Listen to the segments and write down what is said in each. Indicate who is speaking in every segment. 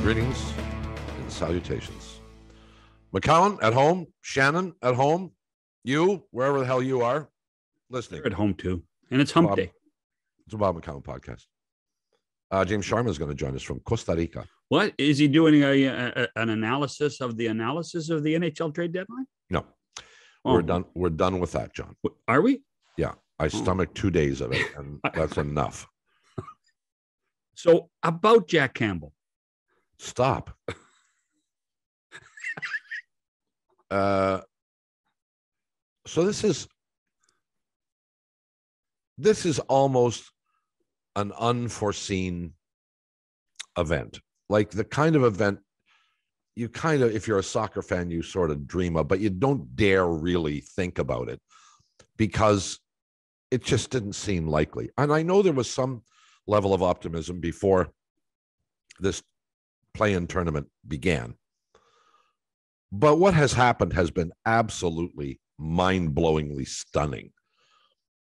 Speaker 1: Greetings and salutations. McCowan at home, Shannon at home, you, wherever the hell you are, listening.
Speaker 2: You're at home too. And it's hump day.
Speaker 1: It's a Bob McCowan podcast. James Sharman is going to join us from Costa Rica.
Speaker 2: What? Is he doing an analysis of the NHL trade deadline?
Speaker 1: No. We're done. We're done with that, John.
Speaker 2: Are we?
Speaker 1: Yeah. I stomached 2 days of it, and that's enough.
Speaker 2: So about Jack Campbell.
Speaker 1: Stop. So this is almost an unforeseen event, like the kind of event you kind of, if you're a soccer fan, you sort of dream of, but you don't dare really think about it because it just didn't seem likely. And I know there was some level of optimism before this play-in tournament began. But what has happened has been absolutely mind-blowingly stunning.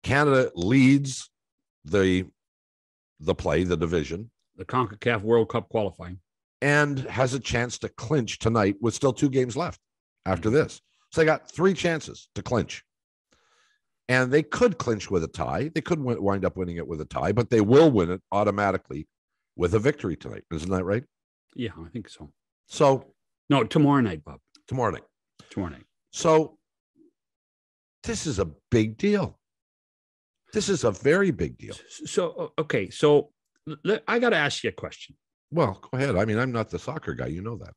Speaker 1: Canada leads the division.
Speaker 2: The CONCACAF World Cup qualifying.
Speaker 1: And has a chance to clinch tonight with still 2 games left after this. So they got 3 chances to clinch. And they could clinch with a tie. They could wind up winning it with a tie, but they will win it automatically with a victory tonight. Isn't that right?
Speaker 2: Yeah, I think so.
Speaker 1: So.
Speaker 2: No, tomorrow night, Bob.
Speaker 1: Tomorrow night.
Speaker 2: Tomorrow night.
Speaker 1: So this is a big deal. This is a very big deal.
Speaker 2: So, okay. So I got to ask you a question.
Speaker 1: Well, go ahead. I mean, I'm not the soccer guy. You know that.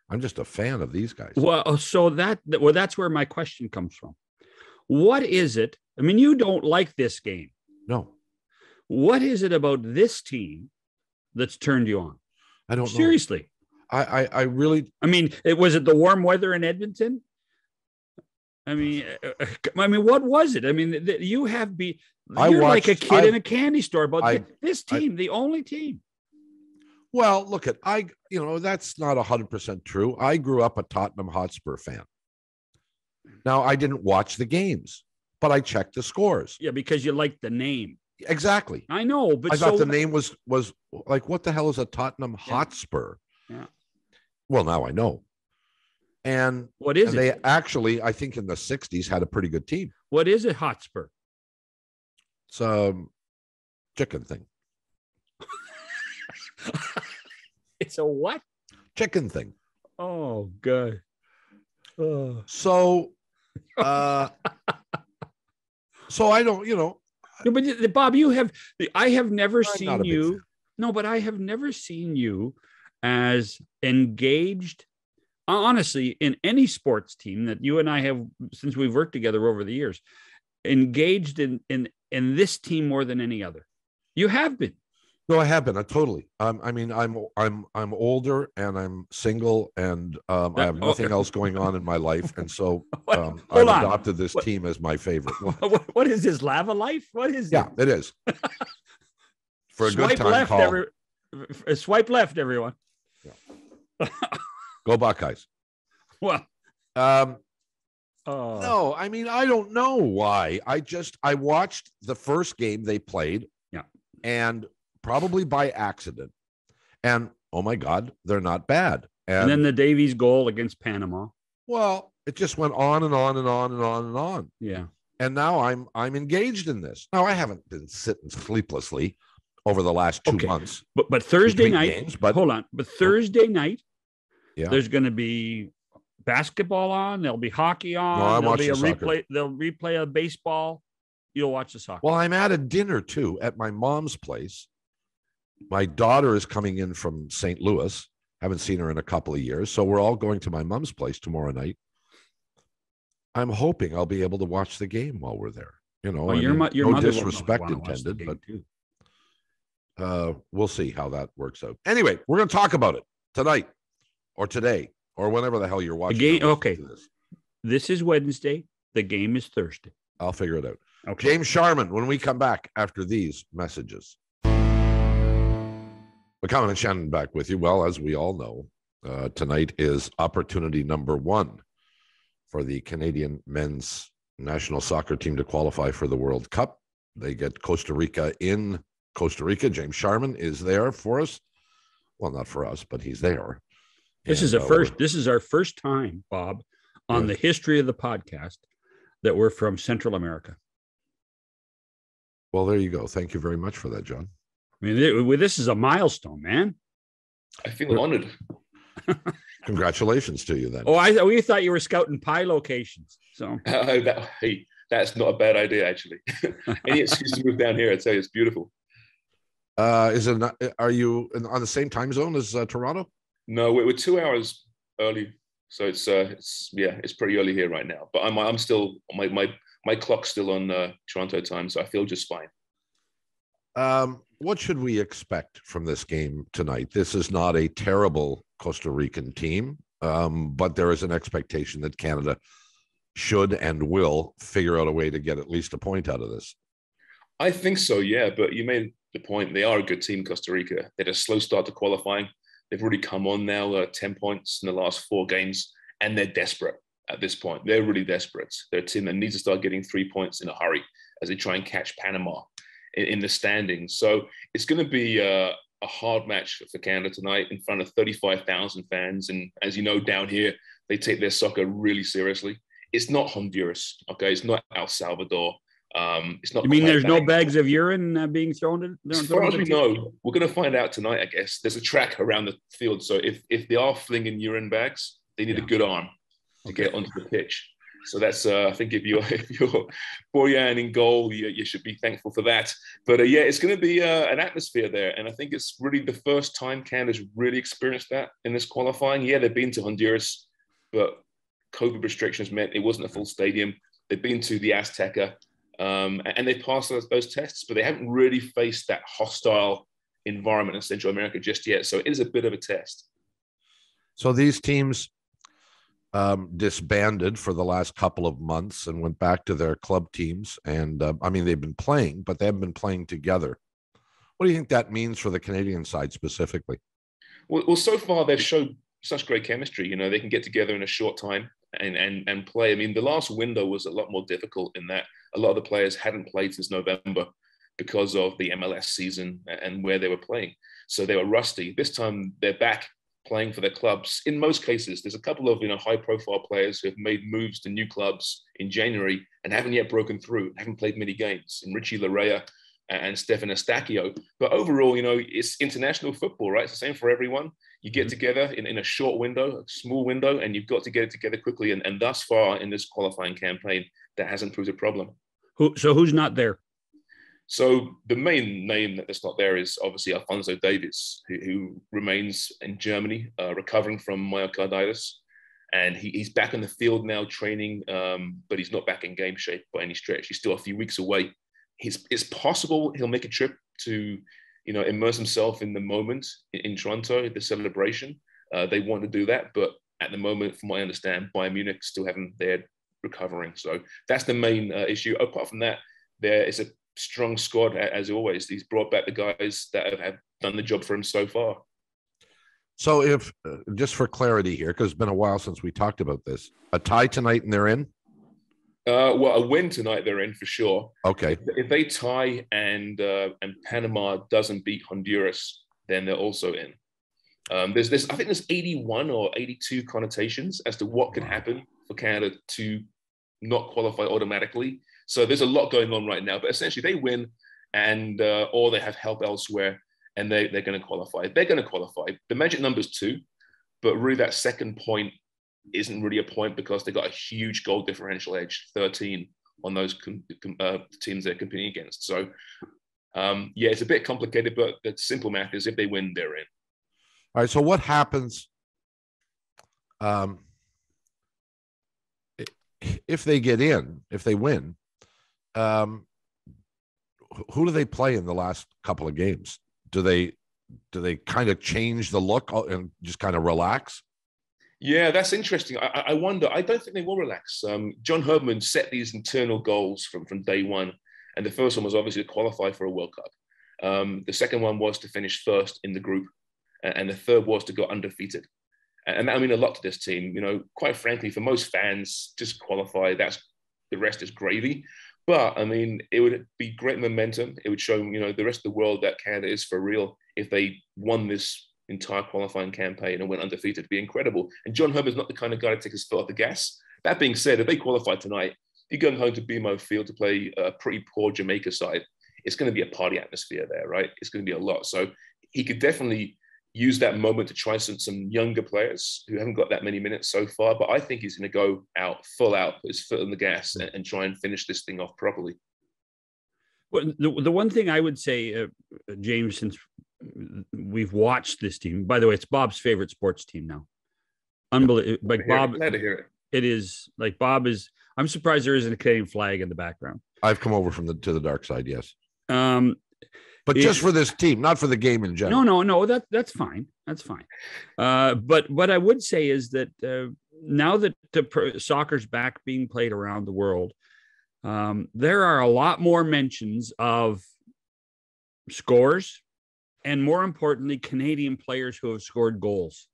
Speaker 1: I'm just a fan of these guys.
Speaker 2: Well, so that's where my question comes from. What is it? I mean, you don't like this game.
Speaker 1: No.
Speaker 2: What is it about this team that's turned you on?
Speaker 1: I don't know.
Speaker 2: Seriously.
Speaker 1: I really.
Speaker 2: I mean, was it the warm weather in Edmonton? I mean, what was it? I mean, you have you're like a kid in a candy store about this team, the only team.
Speaker 1: Well, look that's not 100% true. I grew up a Tottenham Hotspur fan. Now, I didn't watch the games, but I checked the scores.
Speaker 2: Yeah, because you liked the name.
Speaker 1: Exactly.
Speaker 2: I know, but
Speaker 1: I thought the name was like, what the hell is a Tottenham Hotspur?
Speaker 2: Yeah.
Speaker 1: Well, now I know. And
Speaker 2: what is it?
Speaker 1: They actually, I think in the 60s, had a pretty good team.
Speaker 2: What is a Hotspur?
Speaker 1: It's a chicken thing.
Speaker 2: It's a what?
Speaker 1: Chicken thing.
Speaker 2: Oh, good. Oh.
Speaker 1: So I don't,
Speaker 2: No, but Bob, I have never seen you. No, but I have never seen you as engaged, honestly, in any sports team that you and I have, since we've worked together over the years, engaged in this team more than any other. You have been.
Speaker 1: No, I have been. Totally. I mean, I'm older and I'm single and I have nothing else going on in my life, and so I've adopted this team as my favorite.
Speaker 2: What is this, Lava Life? What is?
Speaker 1: Yeah, it is. For a good time
Speaker 2: left,
Speaker 1: call.
Speaker 2: Swipe left, everyone.
Speaker 1: Yeah. Go Buckeyes.
Speaker 2: Well,
Speaker 1: no, I mean, I don't know why. I watched the first game they played.
Speaker 2: Yeah,
Speaker 1: and probably by accident. And, oh my God, they're not bad.
Speaker 2: And then the Davies goal against Panama.
Speaker 1: Well, it just went on and on and on and on and on.
Speaker 2: Yeah.
Speaker 1: And now I'm engaged in this. Now, I haven't been sitting sleeplessly over the last 2 months.
Speaker 2: But Thursday night,
Speaker 1: games,
Speaker 2: hold on. But Thursday night,
Speaker 1: yeah,
Speaker 2: there's going to be basketball on. There'll be hockey on.
Speaker 1: No,
Speaker 2: there'll be a replay. They'll replay a baseball. You'll watch the soccer.
Speaker 1: Well, I'm at a dinner, too, at my mom's place. My daughter is coming in from St. Louis. Haven't seen her in a couple of years. So we're all going to my mom's place tomorrow night. I'm hoping I'll be able to watch the game while we're there.
Speaker 2: Well, your
Speaker 1: no
Speaker 2: mother
Speaker 1: disrespect intended, but we'll see how that works out. Anyway, we're going to talk about it tonight or today or whenever the hell you're watching.
Speaker 2: The game, okay. This is Wednesday. The game is Thursday.
Speaker 1: I'll figure it out.
Speaker 2: Okay.
Speaker 1: James Sharman, when we come back after these messages. McCowan and Shannon back with you. Well, as we all know, tonight is opportunity number 1 for the Canadian men's national soccer team to qualify for the World Cup. They get Costa Rica in Costa Rica. James Sharman is there for us. Well, not for us, but he's there.
Speaker 2: This is our first time, Bob, on the history of the podcast that we're from Central America.
Speaker 1: Well, there you go. Thank you very much for that, John.
Speaker 2: I mean, this is a milestone, man.
Speaker 3: I feel honored.
Speaker 1: Congratulations to you then.
Speaker 2: Oh, we thought you were scouting pie locations. So
Speaker 3: that's not a bad idea, actually. Any excuse to move down here, I'd say it's beautiful.
Speaker 1: Are you on the same time zone as Toronto?
Speaker 3: No, we're 2 hours early, so it's pretty early here right now. But I'm still my clock's still on Toronto time, so I feel just fine.
Speaker 1: What should we expect from this game tonight? This is not a terrible Costa Rican team, but there is an expectation that Canada should and will figure out a way to get at least a point out of this.
Speaker 3: I think so, yeah. But you made the point. They are a good team, Costa Rica. They had a slow start to qualifying. They've already come on now, 10 points in the last 4 games, and they're desperate at this point. They're really desperate. They're a team that needs to start getting 3 points in a hurry as they try and catch Panama in the standings. So it's going to be a hard match for Canada tonight in front of 35,000 fans. And as you know, down here, they take their soccer really seriously. It's not Honduras, okay? It's not El Salvador. It's not.
Speaker 2: You mean there's no bags of urine being thrown?
Speaker 3: As far as we know, we're going to find out tonight, I guess. There's a track around the field. So if they are flinging urine bags, they need a good arm to get onto the pitch. So that's, I think if you're Boyan in goal, you should be thankful for that. But it's going to be an atmosphere there. And I think it's really the first time Canada's really experienced that in this qualifying. Yeah, they've been to Honduras, but COVID restrictions meant it wasn't a full stadium. They've been to the Azteca, and they've passed those tests, but they haven't really faced that hostile environment in Central America just yet. So it is a bit of a test.
Speaker 1: So these teams disbanded for the last couple of months and went back to their club teams. And they've been playing, but they haven't been playing together. What do you think that means for the Canadian side specifically?
Speaker 3: Well, so far they've showed such great chemistry. You know, they can get together in a short time and play. I mean, the last window was a lot more difficult in that a lot of the players hadn't played since November because of the MLS season and where they were playing. So they were rusty. This time they're back playing for their clubs. In most cases, there's a couple of high-profile players who have made moves to new clubs in January and haven't yet broken through, haven't played many games. In Richie Larea and Stefan Estacio. But overall, it's international football, right? It's the same for everyone. You get together in a short window, a small window, and you've got to get it together quickly. And thus far in this qualifying campaign, that hasn't proved a problem.
Speaker 2: Who's not there?
Speaker 3: So the main name that's not there is obviously Alphonso Davies, who remains in Germany, recovering from myocarditis. And he's back in the field now training, but he's not back in game shape by any stretch. He's still a few weeks away. It's possible he'll make a trip to, immerse himself in the moment in Toronto, the celebration. They want to do that. But at the moment, from what I understand, Bayern Munich still haven't, they're recovering. So that's the main issue. Apart from that, there is a strong squad as always. He's brought back the guys that have done the job for him so far.
Speaker 1: So if just for clarity here, because it's been a while since we talked about this, a tie tonight and they're in?
Speaker 3: Well, a win tonight they're in for sure.
Speaker 1: Okay.
Speaker 3: If they tie and Panama doesn't beat Honduras, then they're also in. I think there's 81 or 82 connotations as to what could happen for Canada to not qualify automatically. So there's a lot going on right now, but essentially they win and or they have help elsewhere and they're going to qualify. They're going to qualify. The magic number is 2, but really that second point isn't really a point because they got a huge goal differential edge, 13 on those teams they're competing against. So it's a bit complicated, but the simple math is if they win, they're in.
Speaker 1: All right. So what happens if they get in, if they win? Who do they play in the last couple of games? Do they kind of change the look and just kind of relax?
Speaker 3: Yeah, that's interesting. I wonder. I don't think they will relax. John Herdman set these internal goals from day one. And the first one was obviously to qualify for a World Cup. The second one was to finish first in the group. And the third was to go undefeated. And that mean a lot to this team. Quite frankly, for most fans, just qualify. The rest is gravy. But, it would be great momentum. It would show, the rest of the world that Canada is for real if they won this entire qualifying campaign and went undefeated. It'd be incredible. And John Herdman's not the kind of guy to take his foot off the gas. That being said, if they qualify tonight, you're going home to BMO Field to play a pretty poor Jamaica side. It's going to be a party atmosphere there, right? It's going to be a lot. So he could definitely use that moment to try some younger players who haven't got that many minutes so far. But I think he's going to go out, full out, put his foot on the gas and try and finish this thing off properly.
Speaker 2: Well, the one thing I would say, James, since we've watched this team, by the way, it's Bob's favorite sports team now. Unbelievable. Like Bob,
Speaker 3: glad to hear it.
Speaker 2: It is like Bob is. I'm surprised there isn't a Canadian flag in the background.
Speaker 1: I've come over to the dark side, yes. But just for this team, not for the game in general.
Speaker 2: No. That's fine. That's fine. But what I would say is that now that soccer's back being played around the world, there are a lot more mentions of scores, and more importantly, Canadian players who have scored goals.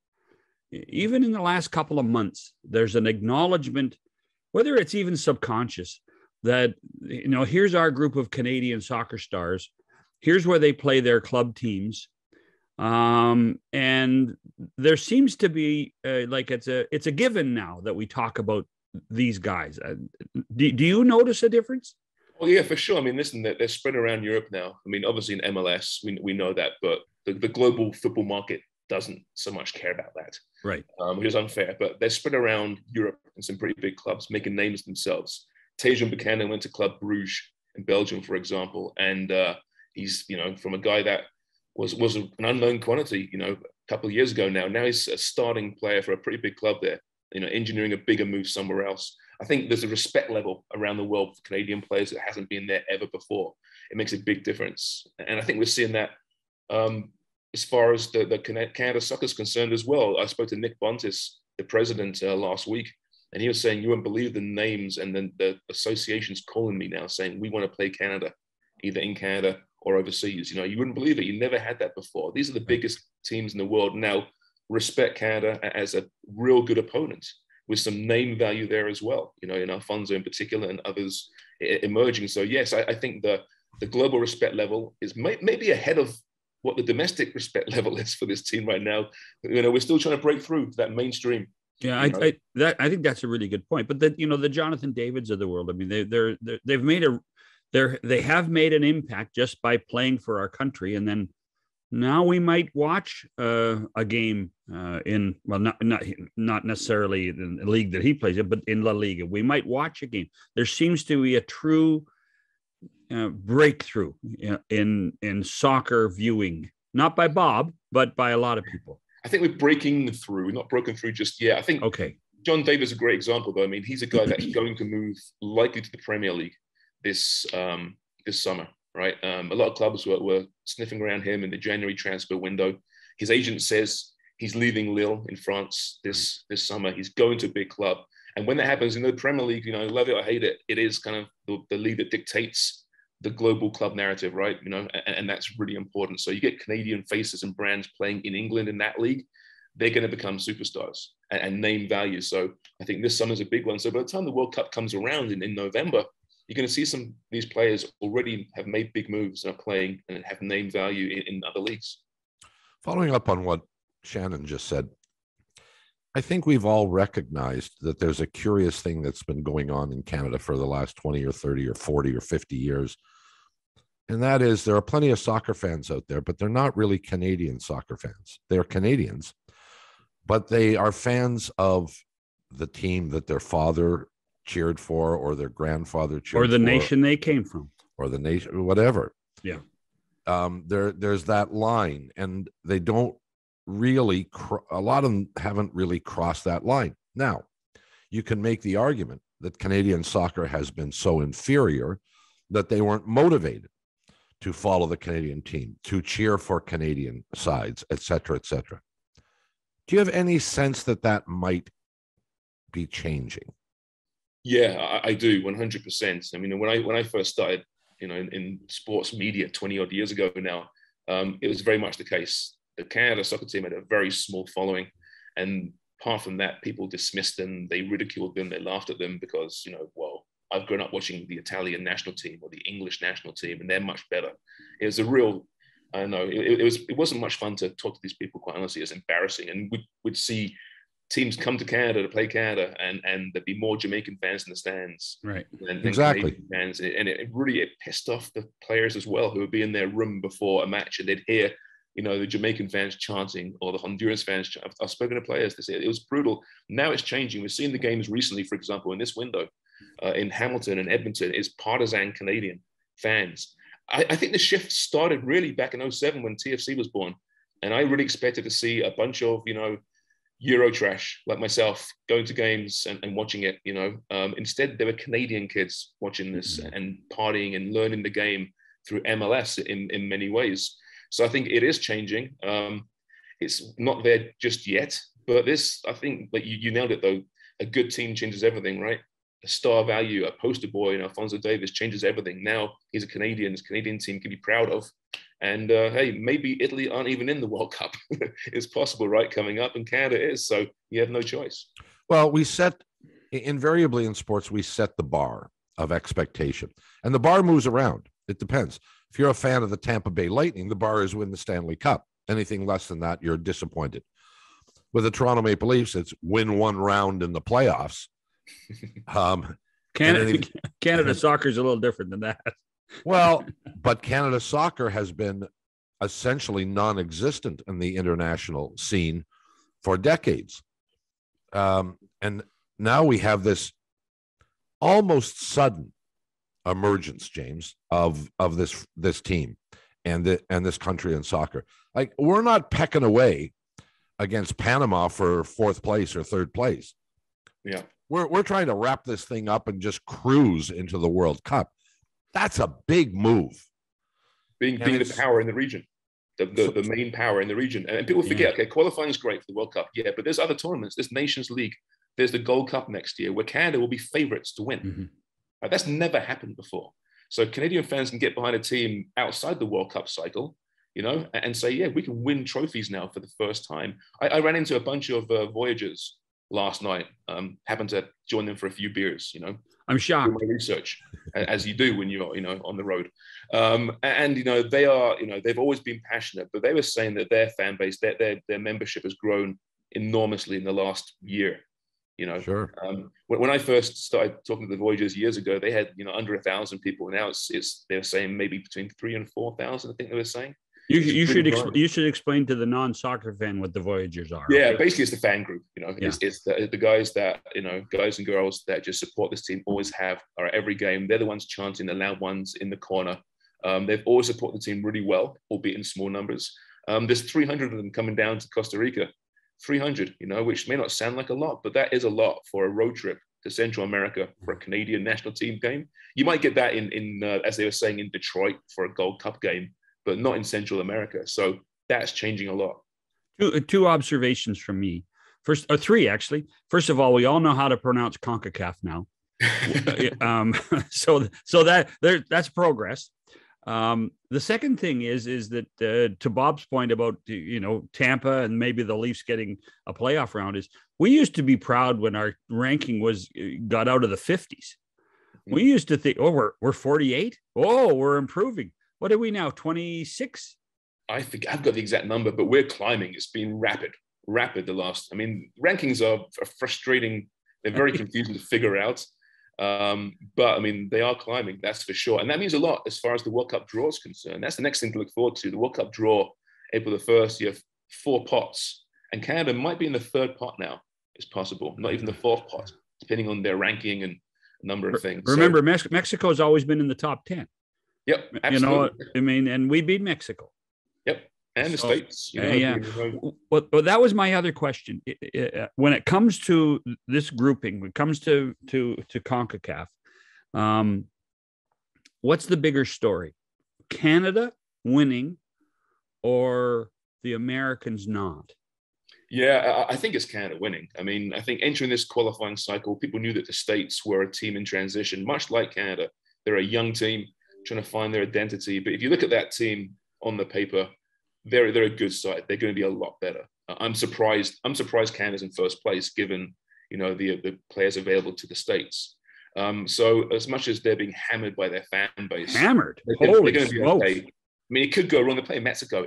Speaker 2: Even in the last couple of months, there's an acknowledgement, whether it's even subconscious, that, here's our group of Canadian soccer stars. Here's where they play their club teams. And there seems to be it's a given now that we talk about these guys. Do you notice a difference?
Speaker 3: Well, yeah, for sure. I mean, listen, they're spread around Europe now. I mean, obviously in MLS, we know that, but the global football market doesn't so much care about that.
Speaker 2: Right.
Speaker 3: Which is unfair, but they're spread around Europe in some pretty big clubs, making names themselves. Tejan Buchanan went to Club Bruges in Belgium, for example, and he's, from a guy that was an unknown quantity, a couple of years ago now. Now he's a starting player for a pretty big club there, engineering a bigger move somewhere else. I think there's a respect level around the world for Canadian players that hasn't been there ever before. It makes a big difference. And I think we're seeing that as far as the Canada soccer is concerned as well. I spoke to Nick Bontis, the president, last week, and he was saying, you won't believe the names and then the associations calling me now saying, we want to play Canada, either in Canada or overseas. You wouldn't believe it. You never had that before. These are the biggest teams in the world. Now, respect Canada as a real good opponent with some name value there as well, in Alphonso in particular and others emerging. So yes, I think the global respect level is maybe ahead of what the domestic respect level is for this team right now. We're still trying to break through that mainstream.
Speaker 2: Yeah, I think that's a really good point. But the Jonathan Davids of the world, I mean, they have made an impact just by playing for our country, and then now we might watch a game not necessarily in the league that he plays in, but in La Liga. We might watch a game. There seems to be a true breakthrough in soccer viewing, not by Bob, but by a lot of people.
Speaker 3: I think we're breaking through. We're not broken through just yet. I think John Davies is a great example, though. I mean, he's a guy that's going to move likely to the Premier League this summer, right? A lot of clubs were sniffing around him in the January transfer window. His agent says he's leaving Lille in France this summer. He's going to a big club. And when that happens in the Premier League, love it or hate it, it is kind of the league that dictates the global club narrative, right? And that's really important. So you get Canadian faces and brands playing in England in that league, they're going to become superstars and name value. So I think this summer's a big one. So by the time the World Cup comes around in November, you're going to see some of these players already have made big moves and are playing and have name value in other leagues.
Speaker 1: Following up on what Shannon just said, I think we've all recognized that there's a curious thing that's been going on in Canada for the last 20 or 30 or 40 or 50 years. And that is, there are plenty of soccer fans out there, but they're not really Canadian soccer fans. They're Canadians, but they are fans of the team that their father cheered for, or their grandfather cheered for,
Speaker 2: or the nation they came from,
Speaker 1: or the nation, whatever.
Speaker 2: Yeah.
Speaker 1: There's that line, and they don't really, a lot of them haven't really crossed that line. Now, you can make the argument that Canadian soccer has been so inferior that they weren't motivated to follow the Canadian team, to cheer for Canadian sides, et cetera, et cetera. Do you have any sense that might be changing?
Speaker 3: Yeah, I do, 100%. I mean, when I first started, in sports media 20 odd years ago now, it was very much the case. The Canada soccer team had a very small following, and apart from that, people dismissed them, they ridiculed them, they laughed at them because, well, I've grown up watching the Italian national team or the English national team, and they're much better. It was a real I know it wasn't much fun to talk to these people. Quite honestly, it's embarrassing, and we'd see teams come to Canada to play Canada, and there'd be more Jamaican fans in the stands,
Speaker 2: right?
Speaker 3: Than
Speaker 1: Exactly.
Speaker 3: Canadian fans, and it really pissed off the players as well, who would be in their room before a match, and they'd hear, the Jamaican fans chanting or the Honduran fans. I've spoken to players. They say it was brutal. Now it's changing. We've seen the games recently, for example, in this window, in Hamilton and Edmonton, is partisan Canadian fans. I think the shift started really back in 07 when TFC was born, and I really expected to see a bunch of Euro trash like myself going to games and watching it. Instead there were Canadian kids watching this and partying and learning the game through MLS in many ways. So I think it is changing. It's not there just yet, but I think that you nailed it though. A good team changes everything, right? A star value, a poster boy, Alphonso Davies changes everything. Now he's a Canadian. His Canadian team can be proud of. And hey, maybe Italy aren't even in the World Cup. It's possible, right? Coming up, and Canada is. So you have no choice.
Speaker 1: Well, invariably in sports, we set the bar of expectation. And the bar moves around. It depends. If you're a fan of the Tampa Bay Lightning, the bar is win the Stanley Cup. Anything less than that, you're disappointed. With the Toronto Maple Leafs, it's win one round in the playoffs.
Speaker 2: Canada soccer is a little different than that.
Speaker 1: Well, but Canada soccer has been essentially non-existent in the international scene for decades. And now we have this almost sudden emergence, James, of this team and this country in soccer. Like, we're not pecking away against Panama for fourth place or third place.
Speaker 3: Yeah.
Speaker 1: We're trying to wrap this thing up and just cruise into the World Cup. That's a big move.
Speaker 3: Being the power in the region, the main power in the region. And people forget, okay, qualifying is great for the World Cup. Yeah, but there's other tournaments. There's Nations League. There's the Gold Cup next year where Canada will be favorites to win. Mm-hmm. That's never happened before. So Canadian fans can get behind a team outside the World Cup cycle, and say, yeah, we can win trophies now for the first time. I ran into a bunch of Voyageurs last night. Happened to join them for a few beers.
Speaker 2: I'm shocked.
Speaker 3: Do my research, as you do when you're on the road. They are they've always been passionate, but they were saying that their fan base, their membership has grown enormously in the last year.
Speaker 1: Sure.
Speaker 3: When I first started talking to the Voyageurs years ago, they had under 1,000 people. Now they're saying maybe between 3,000 and 4,000. I think they were saying. You
Speaker 2: should explain to the non-soccer fan what the Voyageurs are.
Speaker 3: Yeah, basically it's the fan group. It's the guys that guys and girls that just support this team, always have, are at every game. They're the ones chanting, the loud ones in the corner. They've always supported the team really well, albeit in small numbers. There's 300 of them coming down to Costa Rica. 300, which may not sound like a lot, but that is a lot for a road trip to Central America for a Canadian national team game. You might get that in as they were saying, in Detroit for a Gold Cup game, but not in Central America. So that's changing a lot.
Speaker 2: Two observations from me. Three, actually. First of all, we all know how to pronounce CONCACAF now. So that's progress. The second thing is that to Bob's point about Tampa and maybe the Leafs getting a playoff round, is we used to be proud when our ranking got out of the 50s. We used to think, we're 48. Oh, we're improving. What are we now? 26?
Speaker 3: I think I've got the exact number, but we're climbing. It's been rapid the last. I mean, rankings are frustrating. They're very confusing to figure out. But I mean, they are climbing, that's for sure. And that means a lot as far as the World Cup draw is concerned. That's the next thing to look forward to. The World Cup draw, April the 1st, you have 4 pots. And Canada might be in the 3rd pot now. It's possible. Not even the 4th pot, depending on their ranking and a number of things.
Speaker 2: Remember, Mexico's always been in the top 10.
Speaker 3: Yep, absolutely.
Speaker 2: And we beat Mexico.
Speaker 3: Yep, and the States.
Speaker 2: Yeah. But that was my other question. When it comes to this grouping, when it comes to CONCACAF, what's the bigger story? Canada winning or the Americans not?
Speaker 3: Yeah, I think it's Canada winning. I mean, I think entering this qualifying cycle, people knew that the States were a team in transition, much like Canada. They're a young team trying to find their identity. But if you look at that team on the paper, they're a good side. They're going to be a lot better. I'm surprised Canada's in first place, given the players available to the States. So as much as they're being hammered by their fan base,
Speaker 2: they're
Speaker 3: going to be okay. mean, it could go wrong. They play Mexico,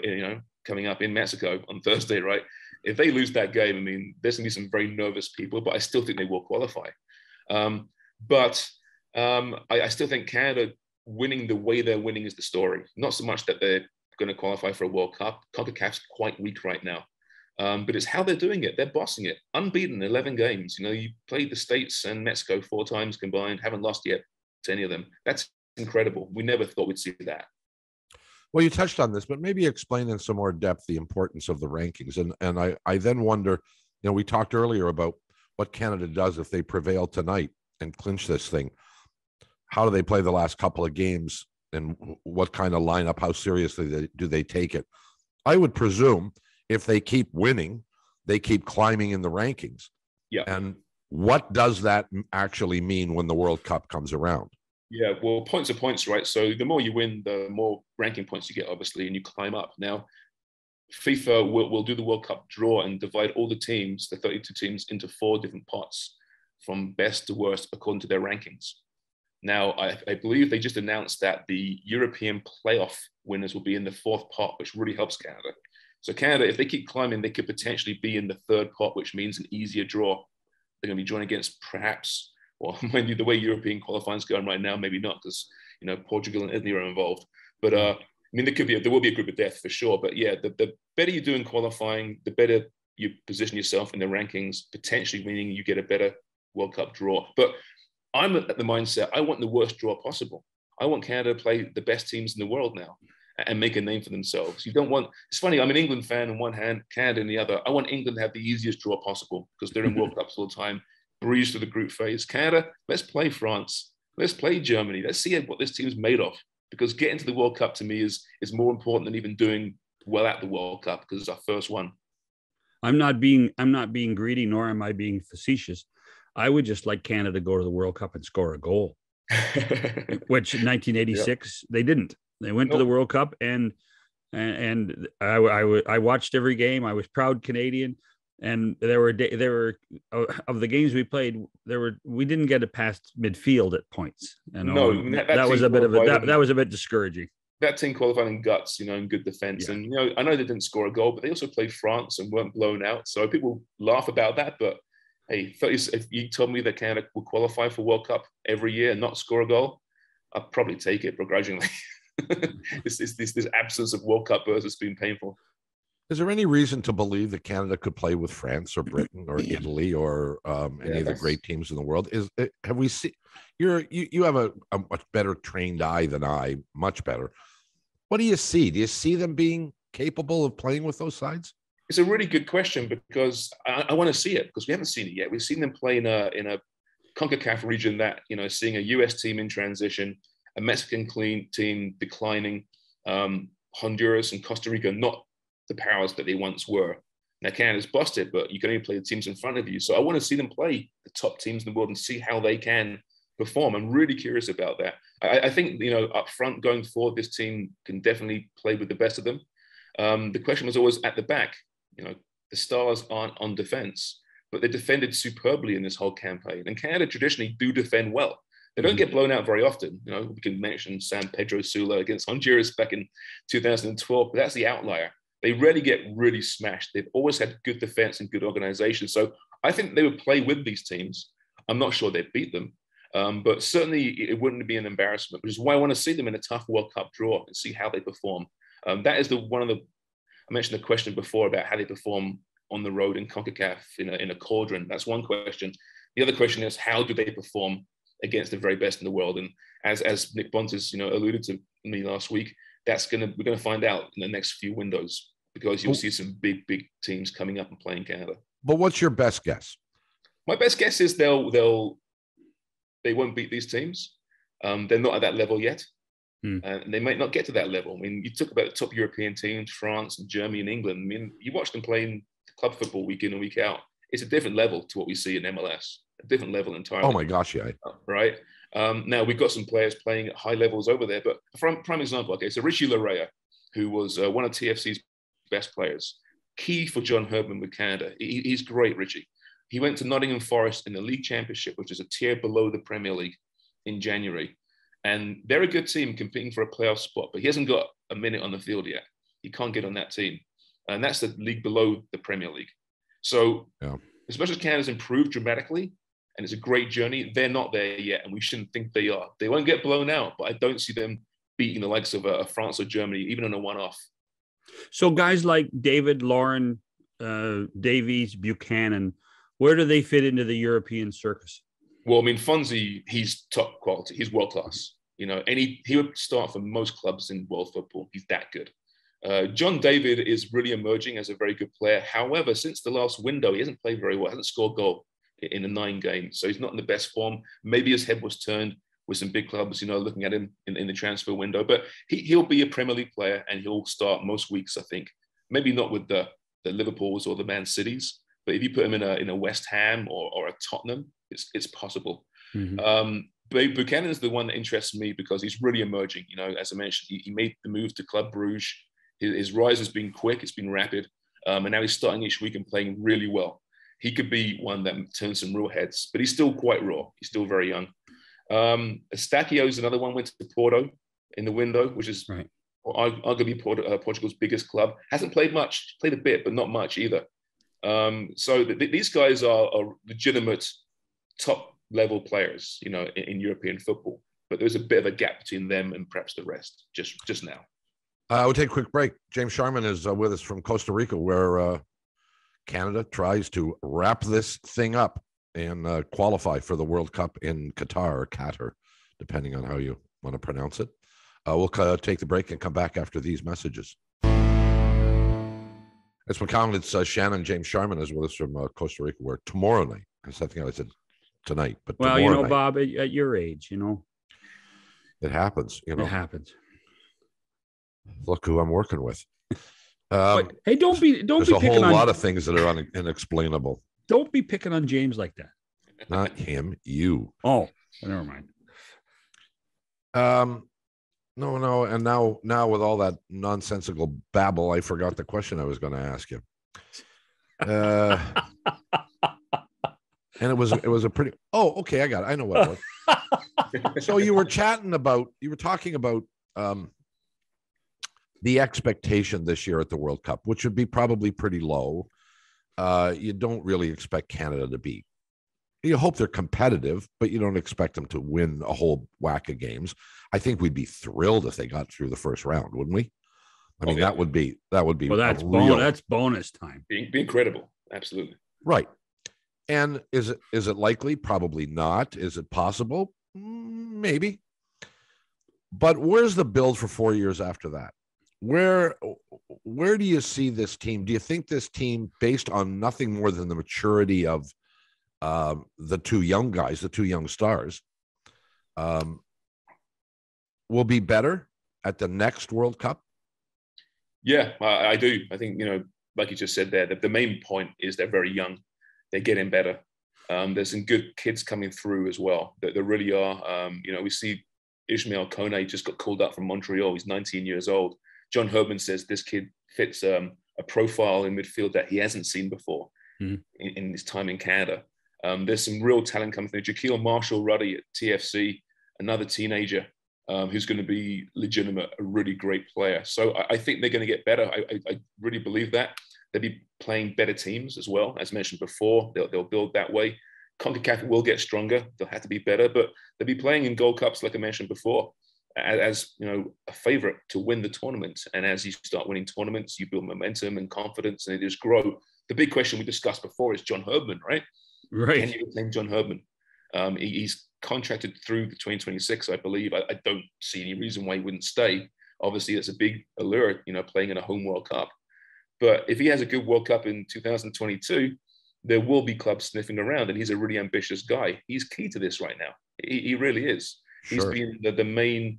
Speaker 3: coming up in Mexico on Thursday, right? If they lose that game, I mean, there's going to be some very nervous people, but I still think they will qualify. I still think Canada winning the way they're winning is the story. Not so much that they're going to qualify for a World Cup. CONCACAF's quite weak right now. But it's how they're doing it. They're bossing it. Unbeaten 11 games. You played the States and Mexico 4 times combined, haven't lost yet to any of them. That's incredible. We never thought we'd see that.
Speaker 1: Well, you touched on this, but maybe explain in some more depth the importance of the rankings. And I then wonder, we talked earlier about what Canada does if they prevail tonight and clinch this thing. How do they play the last couple of games, and what kind of lineup, how seriously do they take it? I would presume if they keep winning, they keep climbing in the rankings.
Speaker 3: Yeah.
Speaker 1: And what does that actually mean when the World Cup comes around?
Speaker 3: Yeah, well, points are points, right? So the more you win, the more ranking points you get, obviously, and you climb up. Now, FIFA will do the World Cup draw and divide all the teams, the 32 teams, into 4 different pots from best to worst according to their rankings. Now, I believe they just announced that the European playoff winners will be in the 4th pot, which really helps Canada. So Canada, if they keep climbing, they could potentially be in the 3rd pot, which means an easier draw. They're going to be joined against perhaps, well, mind you, the way European qualifying is going right now, maybe not, because Portugal and Italy are involved. But I mean, there will be a group of death for sure. But yeah, the better you do in qualifying, the better you position yourself in the rankings, potentially meaning you get a better World Cup draw. But I'm at the mindset, I want the worst draw possible. I want Canada to play the best teams in the world now and make a name for themselves. You don't want, it's funny, I'm an England fan on one hand, Canada in the other. I want England to have the easiest draw possible because they're in World Cups all the time, breeze through the group phase. Canada, let's play France. Let's play Germany. Let's see what this team's made of, because getting to the World Cup to me is more important than even doing well at the World Cup because it's our first one.
Speaker 2: I'm not being greedy, nor am I being facetious. I would just like Canada to go to the World Cup and score a goal, which in 1986 they didn't. They went to the World Cup and I watched every game. I was proud Canadian, and there were of the games we played, we didn't get it past midfield at points. And that was a bit of that was a bit discouraging.
Speaker 3: That team qualified in guts, in good defense. Yeah. And, I know they didn't score a goal, but they also played France and weren't blown out. So people laugh about that. But hey, if you told me that Canada would qualify for World Cup every year and not score a goal, I'd probably take it begrudgingly. this absence of World Cup berths has been painful.
Speaker 1: Is there any reason to believe that Canada could play with France or Britain or Italy or any of the great teams in the world? Have we seen? You have a much better trained eye than I, much better. What do you see? Do you see them being capable of playing with those sides?
Speaker 3: It's a really good question because I want to see it because we haven't seen it yet. We've seen them play in a CONCACAF region that, seeing a US team in transition, a Mexican team declining, Honduras and Costa Rica, not the powers that they once were. Now Canada's busted, but you can only play the teams in front of you. So I want to see them play the top teams in the world and see how they can perform. I'm really curious about that. I think, up front going forward, this team can definitely play with the best of them. The question was always at the back. The stars aren't on defense, but they defended superbly in this whole campaign. And Canada traditionally do defend well. They don't get blown out very often. We can mention San Pedro Sula against Honduras back in 2012, but that's the outlier. They rarely get really smashed. They've always had good defense and good organization. So I think they would play with these teams. I'm not sure they'd beat them, but certainly it wouldn't be an embarrassment, which is why I want to see them in a tough World Cup draw and see how they perform. That is I mentioned the question before about how they perform on the road in CONCACAF in a cauldron. That's one question. The other question is, how do they perform against the very best in the world? And as Nick Bontes, alluded to me last week, we're going to find out in the next few windows, because you'll see some big teams coming up and playing Canada.
Speaker 1: But what's your best guess?
Speaker 3: My best guess is they won't beat these teams. They're not at that level yet. And they might not get to that level. I mean, you talk about the top European teams, France and Germany and England. I mean, you watch them playing club football week in and week out. It's a different level to what we see in MLS, a different level entirely.
Speaker 1: Oh my gosh, yeah.
Speaker 3: Right? Now, we've got some players playing at high levels over there, but prime example, okay, so Richie Larea, who was one of TFC's best players, key for John Herdman with Canada. He's great, Richie. He went to Nottingham Forest in the League Championship, which is a tier below the Premier League, in January. And they're a good team competing for a playoff spot, but he hasn't got a minute on the field yet. He can't get on that team. And that's the league below the Premier League. So as much as Canada's improved dramatically, and it's a great journey, they're not there yet, and we shouldn't think they are. They won't get blown out, but I don't see them beating the likes of France or Germany, even on a one-off.
Speaker 2: So guys like David, Lauren, Davies, Buchanan, where do they fit into the European circus?
Speaker 3: Well, I mean, Fonzie, he's top quality. He's world-class. You know, he would start for most clubs in world football. He's that good. John David is really emerging as a very good player. However, since the last window, he hasn't played very well, hasn't scored a goal in the 9 games. So he's not in the best form. Maybe his head was turned with some big clubs, you know, looking at him in the transfer window. But he'll be a Premier League player, and he'll start most weeks, I think. Maybe not with the Liverpools or the Man Cities, but if you put him in a West Ham or a Tottenham, it's possible. Mm-hmm. But Buchanan is the one that interests me because he's really emerging. You know, as I mentioned, he made the move to Club Brugge. His rise has been quick, it's been rapid, and now he's starting each week and playing really well. He could be one that turns some real heads, but he's still quite raw. He's still very young. Estacio is another one, went to Porto in the window, which is arguably Portugal's biggest club. Hasn't played much, played a bit, but not much either. So these guys are legitimate top-level players, you know, in European football. But there's a bit of a gap between them and perhaps the rest, just now.
Speaker 1: We'll take a quick break. James Sharman is with us from Costa Rica, where Canada tries to wrap this thing up and qualify for the World Cup in Qatar or Qatar, depending on how you want to pronounce it. We'll take the break and come back after these messages. It's McCown. It's Shannon. James Sharman is with us from Costa Rica, where tomorrow night, because I think I said tonight, but
Speaker 2: well, you know,
Speaker 1: night,
Speaker 2: Bob, at your age, you know,
Speaker 1: it happens. You know,
Speaker 2: it happens.
Speaker 1: Look who I'm working with.
Speaker 2: Hey, don't be
Speaker 1: there's a whole lot of things that are inexplainable.
Speaker 2: Don't be picking on James like that.
Speaker 1: Not him, you.
Speaker 2: Oh, never mind.
Speaker 1: No, and now with all that nonsensical babble, I forgot the question I was going to ask you. And it was a pretty. Oh, okay, I got it. I know what it was. So you were talking about the expectation this year at the World Cup, which would be probably pretty low. You don't really expect Canada to be. You hope they're competitive, but you don't expect them to win a whole whack of games. I think we'd be thrilled if they got through the first round, wouldn't we? I mean, that would be. Well,
Speaker 2: that's bonus time.
Speaker 3: Be incredible, absolutely.
Speaker 1: Right. And is it likely? Probably not. Is it possible? Maybe. But where's the build for 4 years after that? Where do you see this team? Do you think this team, based on nothing more than the maturity of the two young guys, the two young stars, will be better at the next World Cup?
Speaker 3: Yeah, I do. I think, you know, like you just said there, the main point is they're very young. They're getting better. There's some good kids coming through as well. There really are. You know, we see Ishmael Kone just got called up from Montreal. He's 19 years old. John Herdman says this kid fits a profile in midfield that he hasn't seen before in his time in Canada. There's some real talent coming through. Jaquil Marshall-Ruddy at TFC, another teenager who's going to be legitimate, a really great player. So I think they're going to get better. I really believe that. They'll be playing better teams as well. As mentioned before, they'll build that way. CONCACAF will get stronger. They'll have to be better, but they'll be playing in Gold Cups, like I mentioned before, as you know, a favorite to win the tournament. And as you start winning tournaments, you build momentum and confidence, and it just grow. The big question we discussed before is John Herdman, right?
Speaker 2: Right.
Speaker 3: Can you retain John Herdman? He's contracted through the 2026, I believe. I don't see any reason why he wouldn't stay. Obviously, that's a big allure, you know, playing in a home World Cup. But if he has a good World Cup in 2022, there will be clubs sniffing around, and he's a really ambitious guy. He's key to this right now. He really is. Sure. He's been the main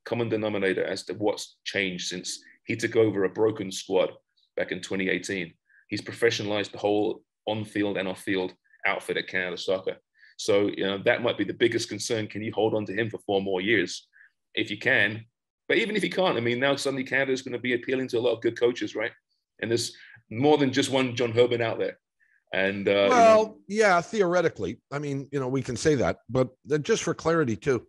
Speaker 3: common denominator as to what's changed since he took over a broken squad back in 2018. He's professionalized the whole on-field and off-field outfit at Canada Soccer. So, you know, that might be the biggest concern. Can you hold on to him for 4 more years? If you can. But even if you can't, I mean, now suddenly Canada is going to be appealing to a lot of good coaches, right? And there's more than just one John Herdman out there. And
Speaker 1: well, yeah, theoretically, I mean, you know, we can say that, but just for clarity too,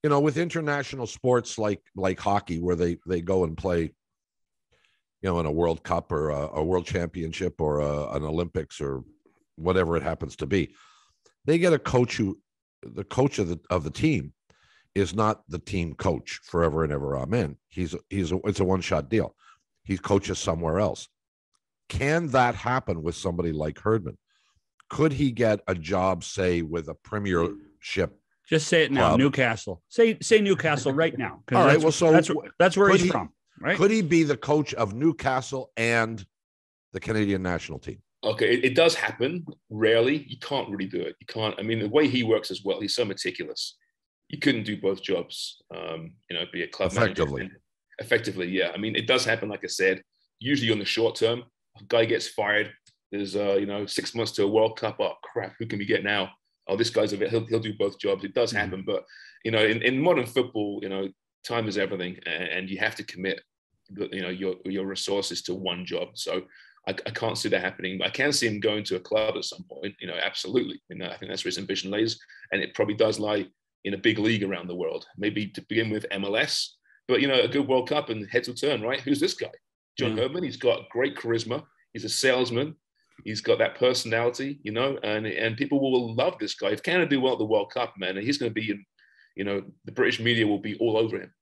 Speaker 1: with international sports like hockey, where they go and play, in a World Cup or a World Championship or an Olympics or whatever it happens to be, they get a coach the coach of the team is not the team coach forever and ever. Amen. It's a one-shot deal. He coaches somewhere else. Can that happen with somebody like Herdman? Could he get a job, say, with a Premiership?
Speaker 2: Just say it now, club? Newcastle. Say Newcastle right now.
Speaker 1: All right. Well, so
Speaker 2: that's where he's from, right?
Speaker 1: Could he be the coach of Newcastle and the Canadian national team?
Speaker 3: Okay, it does happen. Rarely. You can't really do it. You can't. I mean, the way he works as well, he's so meticulous. You couldn't do both jobs. Be a club
Speaker 1: effectively.
Speaker 3: Effectively, yeah. I mean, it does happen. Like I said, usually on the short term, a guy gets fired. There's 6 months to a World Cup. Oh crap, who can we get now? Oh, this guy's he'll do both jobs. It does happen, but in modern football, time is everything, and you have to commit, your resources to one job. So I can't see that happening. I can see him going to a club at some point. Absolutely. I think that's where his ambition lays, and it probably does lie in a big league around the world. Maybe to begin with MLS, but a good World Cup and heads will turn. Right? Who's this guy? John Herdman. He's got great charisma. He's a salesman. He's got that personality, and people will love this guy. If Canada do well at the World Cup, man, he's going to be the British media will be all over him,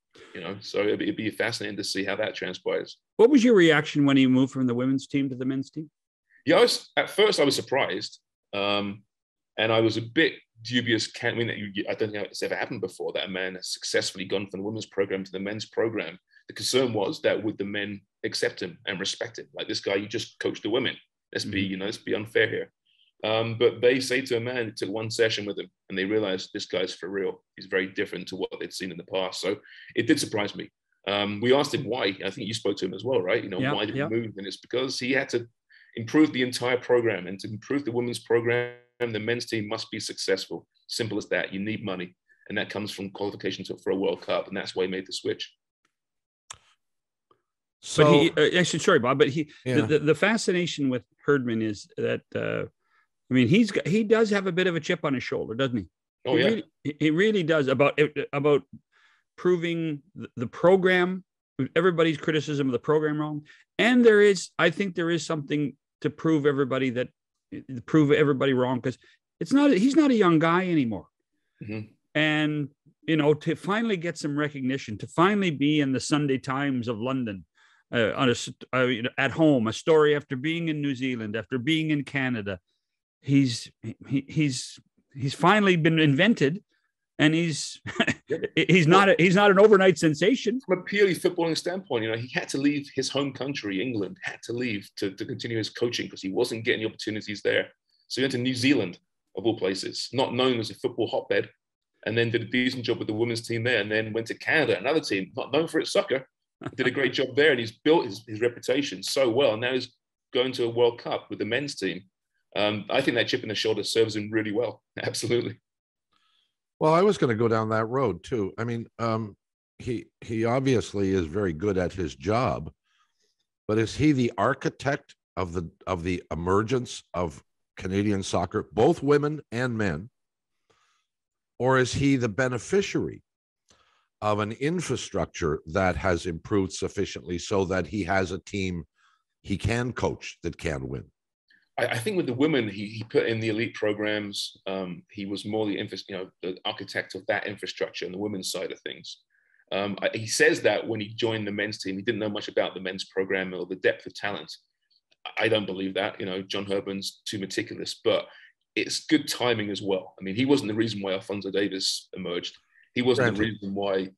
Speaker 3: so it'd be fascinating to see how that transpires.
Speaker 2: What was your reaction when he moved from the women's team to the men's team?
Speaker 3: Yeah, at first I was surprised. And I was a bit dubious. I don't think it's ever happened before that a man has successfully gone from the women's program to the men's program. The concern was that would the men accept him and respect him? Like, this guy, you just coach the women. Let's be unfair here. But they say to a man, it took one session with him, and they realized this guy's for real. He's very different to what they'd seen in the past. So it did surprise me. We asked him why. I think you spoke to him as well, right? Why did he move? And it's because he had to improve the entire program. And to improve the women's program, the men's team must be successful. Simple as that. You need money. And that comes from qualification for a World Cup. And that's why he made the switch.
Speaker 2: So, but he actually, sorry, Bob, but the fascination with Herdman is that, he does have a bit of a chip on his shoulder, doesn't he?
Speaker 3: Oh,
Speaker 2: he really does about proving the program, everybody's criticism of the program wrong. And I think there is something to prove everybody wrong, because he's not a young guy anymore.
Speaker 3: Mm-hmm.
Speaker 2: And, to finally get some recognition, to finally be in the Sunday Times of London, at home, a story after being in New Zealand, after being in Canada, he's finally been invented, and he's not an overnight sensation.
Speaker 3: From a purely footballing standpoint, he had to leave his home country, England, had to leave to continue his coaching because he wasn't getting the opportunities there. So he went to New Zealand, of all places, not known as a football hotbed, and then did a decent job with the women's team there, and then went to Canada, another team not known for its soccer. Did a great job there, and he's built his reputation so well. Now he's going to a World Cup with the men's team. I think that chip in the shoulder serves him really well. Absolutely.
Speaker 1: Well, I was going to go down that road too. I mean, he obviously is very good at his job, but is he the architect of the emergence of Canadian soccer, both women and men, or is he the beneficiary of an infrastructure that has improved sufficiently so that he has a team he can coach that can win?
Speaker 3: I think with the women, he put in the elite programs. He was more the architect of that infrastructure and the women's side of things. He says that when he joined the men's team, he didn't know much about the men's program or the depth of talent. I don't believe that. John Herdman's too meticulous, but it's good timing as well. I mean, he wasn't the reason why Alphonso Davies emerged. He wasn't the reason why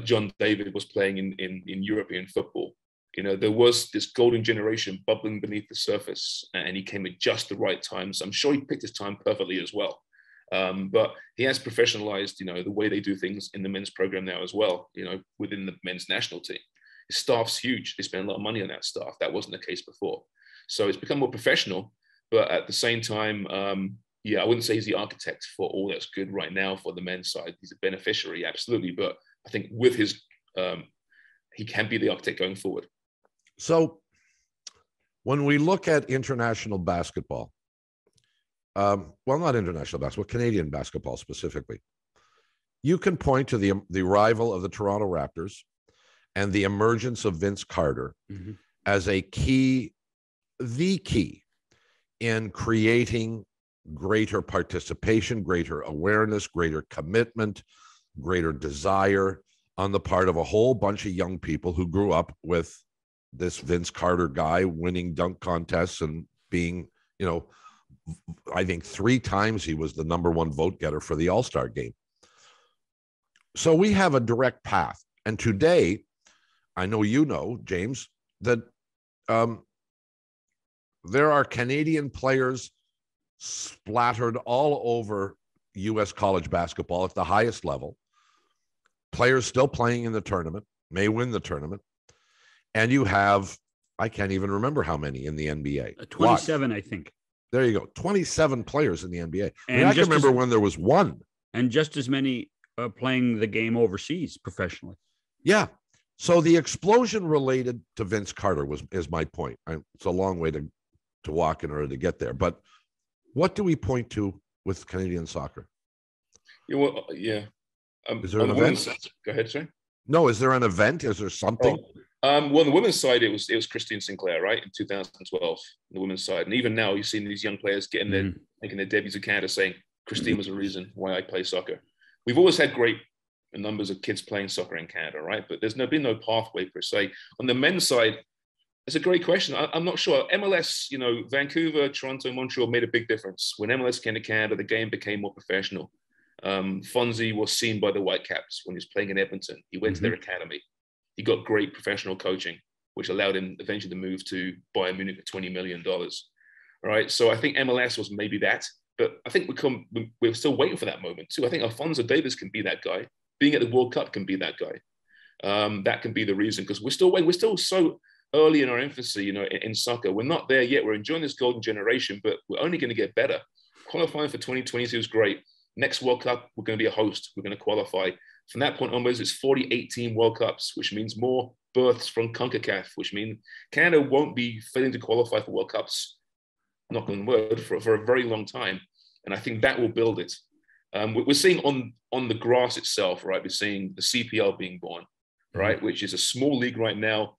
Speaker 3: John David was playing in European football. There was this golden generation bubbling beneath the surface, and he came at just the right time. So I'm sure he picked his time perfectly as well. But he has professionalized, the way they do things in the men's program now as well, within the men's national team. His staff's huge. They spend a lot of money on that staff. That wasn't the case before. So it's become more professional, but at the same time, I wouldn't say he's the architect for all that's good right now for the men's side. He's a beneficiary, absolutely. But I think with his, he can be the architect going forward.
Speaker 1: So when we look at international basketball, not international basketball, Canadian basketball specifically, you can point to the arrival of the Toronto Raptors and the emergence of Vince Carter as the key in creating greater participation, greater awareness, greater commitment, greater desire on the part of a whole bunch of young people who grew up with this Vince Carter guy winning dunk contests and being, I think 3 times he was the #1 vote getter for the All-Star game. So we have a direct path. And today, I know James, that there are Canadian players splattered all over U.S. college basketball at the highest level. Players still playing in the tournament, may win the tournament. And you have, I can't even remember how many in the NBA.
Speaker 2: 27, I think.
Speaker 1: There you go. 27 players in the NBA. I can remember when there was 1.
Speaker 2: And just as many playing the game overseas professionally.
Speaker 1: Yeah. So the explosion related to Vince Carter is my point. It's a long way to walk in order to get there. But what do we point to with Canadian soccer?
Speaker 3: Yeah.
Speaker 1: Is there an event?
Speaker 3: Go ahead, sir.
Speaker 1: No, is there an event? Is there something?
Speaker 3: Well, on the women's side, it was Christine Sinclair, right, in 2012, on the women's side. And even now, you've seen these young players making their debuts in Canada saying, Christine was the reason why I play soccer. We've always had great numbers of kids playing soccer in Canada, right? But there's been no pathway per se. On the men's side, it's a great question. I'm not sure. MLS, Vancouver, Toronto, Montreal made a big difference. When MLS came to Canada, the game became more professional. Fonzie was seen by the Whitecaps when he was playing in Edmonton. He went to their academy. He got great professional coaching, which allowed him eventually to move to Bayern Munich for $20 million. Right. So I think MLS was maybe that, but I think we're still waiting for that moment too. I think Alphonso Davies can be that guy. Being at the World Cup can be that guy. That can be the reason, because we're still waiting. We're still so early in our infancy, in soccer. We're not there yet. We're enjoying this golden generation, but we're only going to get better. Qualifying for 2022 is great. Next World Cup, we're going to be a host. We're going to qualify. From that point onwards, it's 48 team World Cups, which means more berths from CONCACAF, which means Canada won't be failing to qualify for World Cups, knock on wood, for a very long time. And I think that will build it. We're seeing on the grass itself, right? We're seeing the CPL being born, right? Which is a small league right now.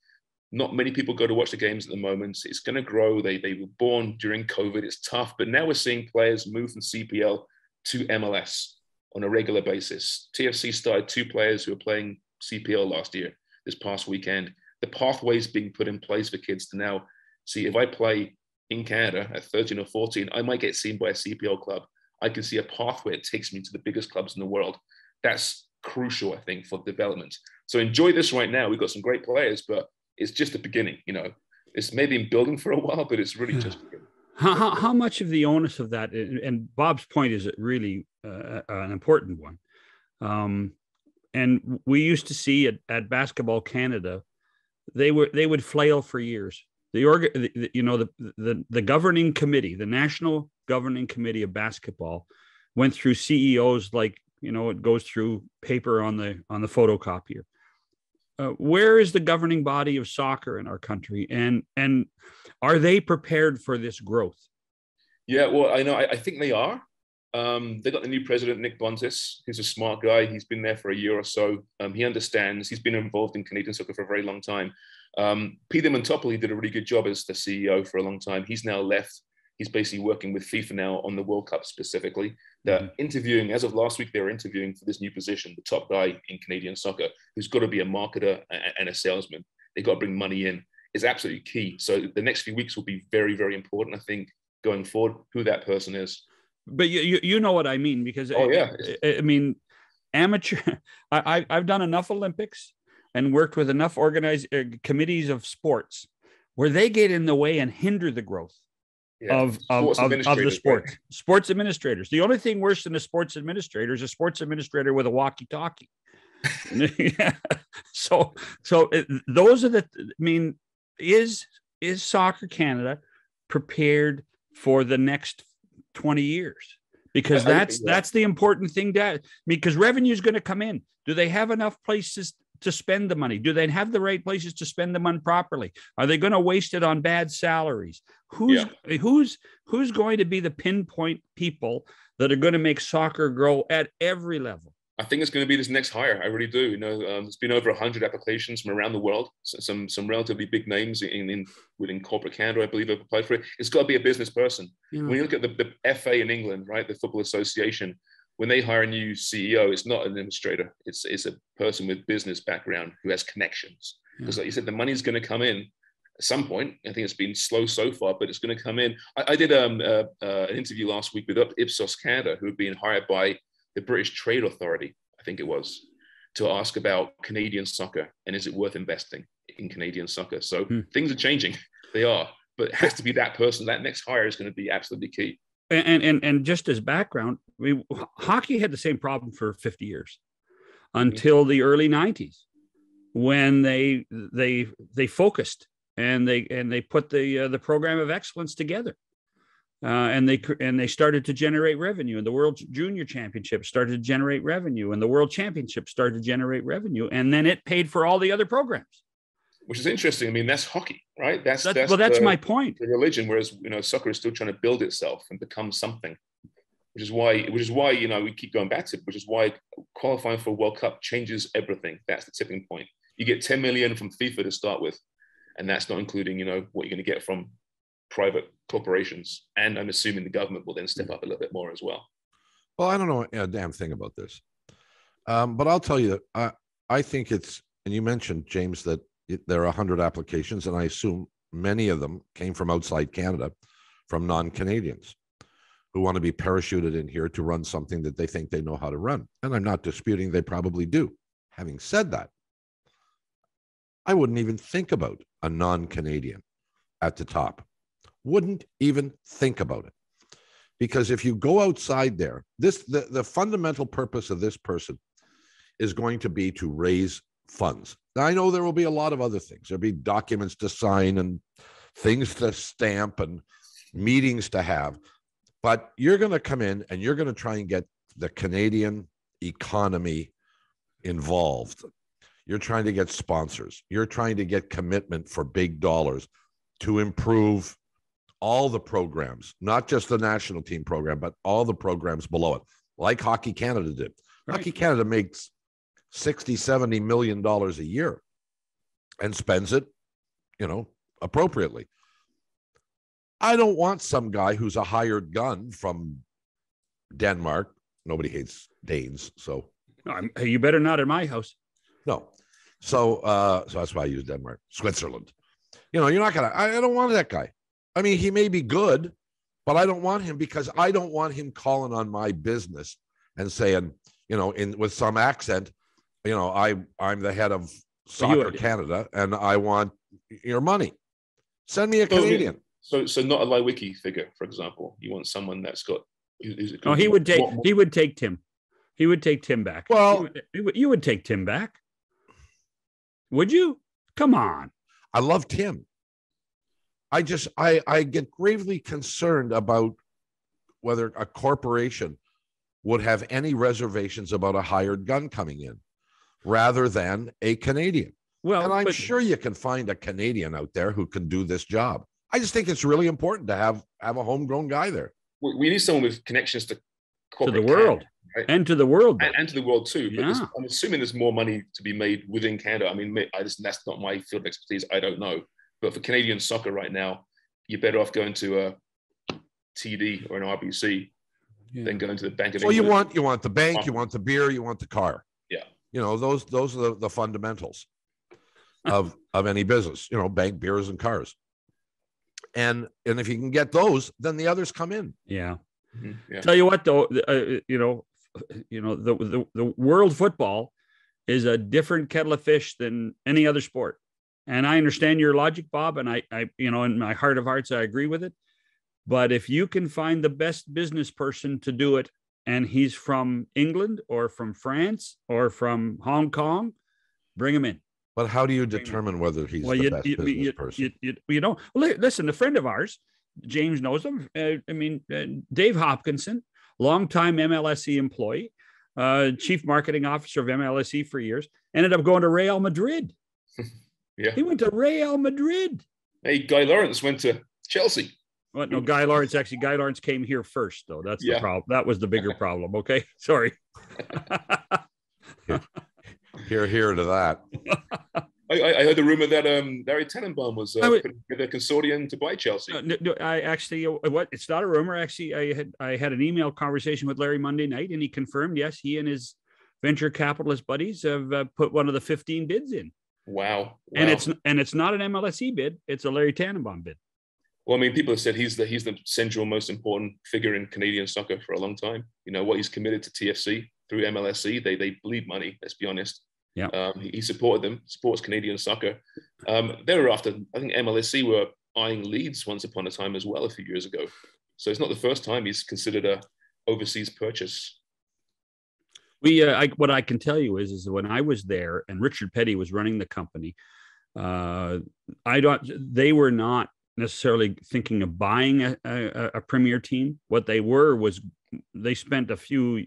Speaker 3: Not many people go to watch the games at the moment. It's going to grow. They were born during COVID. It's tough. But now we're seeing players move from CPL to MLS on a regular basis. TFC started 2 players who were playing CPL last year, this past weekend. The pathways being put in place for kids to now see, if I play in Canada at 13 or 14, I might get seen by a CPL club. I can see a pathway that takes me to the biggest clubs in the world. That's crucial, I think, for development. So enjoy this right now. We've got some great players, but it's just the beginning. It's maybe in building for a while, but it's really just beginning.
Speaker 2: How much of the onus of that, and Bob's point is really an important one. And we used to see at Basketball Canada, they would flail for years. The governing committee, the national governing committee of basketball, went through CEOs like it goes through paper on the photocopier. Where is the governing body of soccer in our country, and are they prepared for this growth?
Speaker 3: Yeah, well, I think they are. They got the new president, Nick Bontis. He's a smart guy. He's been there for a year or so. He understands. He's been involved in Canadian soccer for a very long time. Peter Montopoli did a really good job as the CEO for a long time. He's now left. He's basically working with FIFA now on the World Cup specifically. They're interviewing, as of last week, they were interviewing for this new position, the top guy in Canadian soccer, who's got to be a marketer and a salesman. They've got to bring money in. It's absolutely key. So the next few weeks will be very, very important, I think, going forward, who that person is.
Speaker 2: But you know what I mean, because I mean, amateur. I've done enough Olympics and worked with enough organized committees of sports where they get in the way and hinder the growth of the sport. Right? Sports administrators. The only thing worse than a sports administrator is a sports administrator with a walkie-talkie. So those are is Soccer Canada prepared for the next 20 years? Because that's the important thing because revenue is going to come in. Do they have enough places to spend the money? Do they have the right places to spend the money properly? Are they going to waste it on bad salaries? Who's going to be the pinpoint people that are going to make soccer grow at every level?
Speaker 3: I think it's going to be this next hire. I really do. There's been over 100 applications from around the world. So some relatively big names within corporate Canada, I believe, have applied for it. It's got to be a business person. Yeah. When you look at the FA in England, right, the Football Association, when they hire a new CEO, it's not an administrator. It's a person with business background who has connections. Because, like you said, the money's going to come in at some point. I think it's been slow so far, but it's going to come in. I did an interview last week with Ipsos Canada, who had been hired by the British Trade Authority, I think it was, to ask about Canadian soccer and is it worth investing in Canadian soccer. So things are changing. They are, but it has to be that person. That next hire is going to be absolutely key.
Speaker 2: And just as background, hockey had the same problem for 50 years until the early 90s, when they focused and they put the program of excellence together. And they started to generate revenue, and the World Junior Championship started to generate revenue, and the World Championship started to generate revenue, and then it paid for all the other programs.
Speaker 3: Which is interesting. I mean, that's hockey, right? That's
Speaker 2: my point.
Speaker 3: The religion, whereas soccer is still trying to build itself and become something. Which is why we keep going back to it. Which is why qualifying for a World Cup changes everything. That's the tipping point. You get 10 million from FIFA to start with, and that's not including what you're going to get from private corporations, and I'm assuming the government will then step up a little bit more as well.
Speaker 1: Well, I don't know a damn thing about this, but I'll tell you that I think it's, and you mentioned, James, that there are 100 applications, and I assume many of them came from outside Canada, from non-Canadians who want to be parachuted in here to run something that they think they know how to run. And I'm not disputing they probably do. Having said that, I wouldn't even think about a non-Canadian at the top. Wouldn't even think about it. Because if you go outside there, the fundamental purpose of this person is going to be to raise funds. Now, I know there will be a lot of other things. There'll be documents to sign and things to stamp and meetings to have. But you're going to come in and you're going to try and get the Canadian economy involved. You're trying to get sponsors. You're trying to get commitment for big dollars to improve all the programs, not just the national team program, but all the programs below it, like Hockey Canada did. Right. Hockey Canada makes $60-70 million a year and spends it, appropriately. I don't want some guy who's a hired gun from Denmark. Nobody hates Danes, so.
Speaker 2: You better not in my house.
Speaker 1: No. So that's why I use Denmark. Switzerland. You're not going to, I don't want that guy. I mean, he may be good, but I don't want him, because I don't want him calling on my business and saying, with some accent, I'm the head of Soccer Canada and I want your money. Send me a Canadian.
Speaker 3: So not a Lewicki figure, for example. You want someone that's got.
Speaker 2: He would take Tim. He would take Tim back.
Speaker 1: Well,
Speaker 2: you would take Tim back. Would you? Come on.
Speaker 1: I love Tim. I get gravely concerned about whether a corporation would have any reservations about a hired gun coming in rather than a Canadian. Well, and I'm sure you can find a Canadian out there who can do this job. I just think it's really important to have a homegrown guy there.
Speaker 3: We need someone with connections to
Speaker 2: the world.
Speaker 3: Canada, right?
Speaker 2: And to the world.
Speaker 3: And to the world too. But
Speaker 2: yeah.
Speaker 3: I'm assuming there's more money to be made within Canada. I mean, that's not my field of expertise. I don't know. But for Canadian soccer right now, you're better off going to a TD or an RBC than going to the Bank of England.
Speaker 1: Well, you want the bank, you want the beer, you want the car.
Speaker 3: Yeah.
Speaker 1: Those are the fundamentals of any business. Bank, beers, and cars. And if you can get those, then the others come in.
Speaker 2: Yeah.
Speaker 3: Mm-hmm. Yeah.
Speaker 2: Tell you what, though, the world football is a different kettle of fish than any other sport. And I understand your logic, Bob, and I in my heart of hearts, I agree with it. But if you can find the best business person to do it, and he's from England or from France or from Hong Kong, bring him in.
Speaker 1: But how do you determine whether he's the best business person?
Speaker 2: Listen, a friend of ours, James knows him. Dave Hopkinson, longtime MLSE employee, chief marketing officer of MLSE for years, ended up going to Real Madrid.
Speaker 3: Yeah.
Speaker 2: He went to Real Madrid.
Speaker 3: Hey, Guy Lawrence went to Chelsea.
Speaker 2: What? No, Guy Lawrence came here first, though. That's the problem. That was the bigger problem. Okay. Sorry.
Speaker 1: Hear to that.
Speaker 3: I heard the rumor that Larry Tannenbaum was putting together a consortium to buy Chelsea.
Speaker 2: No, I actually, it's not a rumor. Actually, I had an email conversation with Larry Monday night, and he confirmed, yes, he and his venture capitalist buddies have put one of the 15 bids in.
Speaker 3: Wow.
Speaker 2: And it's not an MLSE bid; it's a Larry Tannenbaum bid.
Speaker 3: Well, I mean, people have said he's the central, most important figure in Canadian soccer for a long time. You know what he's committed to TFC through MLSE. They bleed money. Let's be honest.
Speaker 2: Yeah.
Speaker 3: He supported them, supports Canadian soccer. They were after, I think MLSE were eyeing Leeds once upon a time as well a few years ago. So it's not the first time he's considered a overseas purchase.
Speaker 2: What I can tell you is when I was there and Richard Petty was running the company, they were not necessarily thinking of buying a premier team. What they were was they spent a few